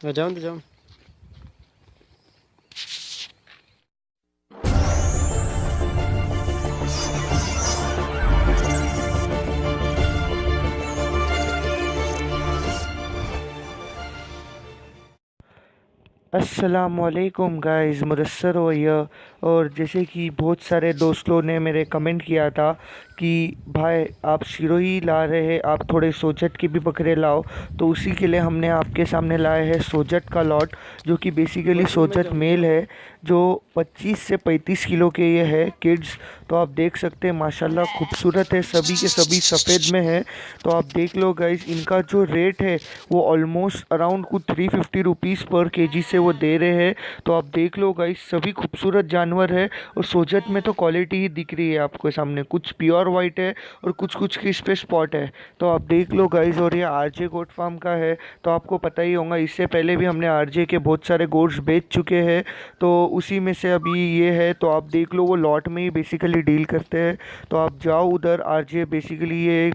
जाऊँ तो जाऊँ। अस्सलामुअलैकुम गाइस, मुदस्सर हो यह। और जैसे कि बहुत सारे दोस्तों ने मेरे कमेंट किया था कि भाई आप सिरोही ला रहे हैं, आप थोड़े सोजत के भी बकरे लाओ। तो उसी के लिए हमने आपके सामने लाए हैं सोजत का लॉट, जो कि बेसिकली सोजत मेल है, जो 25 से 35 किलो के ये है किड्स। तो आप देख सकते हैं माशाल्लाह खूबसूरत है, सभी के सभी सफ़ेद में है। तो आप देख लो गाइस, इनका जो रेट है वो ऑलमोस्ट अराउंड कुछ 350 रुपीज़ पर केजी से वो दे रहे हैं। तो आप देख लो गाइस, सभी खूबसूरत जानवर है। और सोजत में तो क्वालिटी ही दिख रही है आपके सामने, कुछ प्योर वाइट है और कुछ कुछ किस पे स्पॉट है। तो आप देख लो गाइस, और ये आरजे गोट फार्म का है। तो आपको पता ही होगा, इससे पहले भी हमने आरजे के बहुत सारे गोट्स बेच चुके हैं। तो उसी में से अभी ये है। तो आप देख लो, वो लॉट में ही बेसिकली डील करते हैं। तो आप जाओ उधर, आरजे बेसिकली ये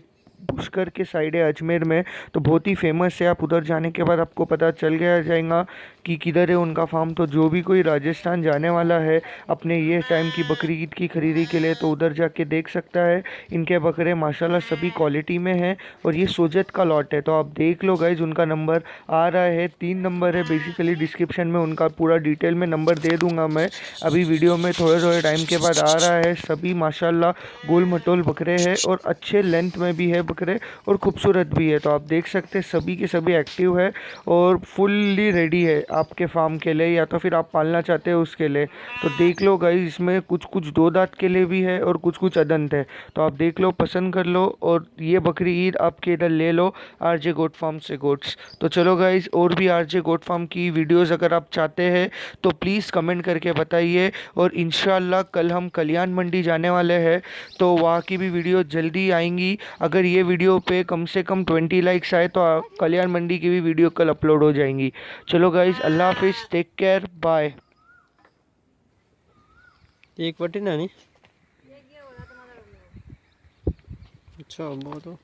पुष्कर के साइड है अजमेर में। तो बहुत ही फेमस है। आप उधर जाने के बाद आपको पता चल गया जाएगा कि किधर है उनका फार्म। तो जो भी कोई राजस्थान जाने वाला है अपने ये टाइम की बकरी ईद की खरीदी के लिए, तो उधर जाके देख सकता है। इनके बकरे माशाल्लाह सभी क्वालिटी में हैं। और ये सोजत का लॉट है। तो आप देख लो गाइज, उनका नंबर आ रहा है, 3 नंबर है बेसिकली डिस्क्रिप्शन में। उनका पूरा डिटेल में नंबर दे दूंगा मैं अभी वीडियो में थोड़े थोड़े टाइम के बाद आ रहा है। सभी माशाल्लाह गोल मटोल बकरे हैं और अच्छे लेंथ में भी है बकरे, और खूबसूरत भी है। तो आप देख सकते हैं सभी के सभी एक्टिव है और फुल्ली रेडी है आपके फार्म के लिए, या तो फिर आप पालना चाहते हो उसके लिए। तो देख लो गाइस, इसमें कुछ कुछ 2 दांत के लिए भी है और कुछ कुछ अदंत है। तो आप देख लो, पसंद कर लो, और ये बकरी ईद आपके इधर ले लो आरजे गोट फार्म से गोट्स। तो चलो गाइस, और भी आरजे गोट फार्म की वीडियोस अगर आप चाहते हैं तो प्लीज़ कमेंट करके बताइए। और इंशाल्लाह कल हम कल्याण मंडी जाने वाले हैं, तो वहाँ की भी वीडियो जल्दी आएंगी। अगर ये वीडियो पे कम से कम 20 लाइक्स आए तो कल्याण मंडी की भी वीडियो कल अपलोड हो जाएंगी। चलो गाइज, अल्लाह हाफिज़, टेक केयर, बाय। एक पट्टी ना नहीं। अच्छा बहुत हो।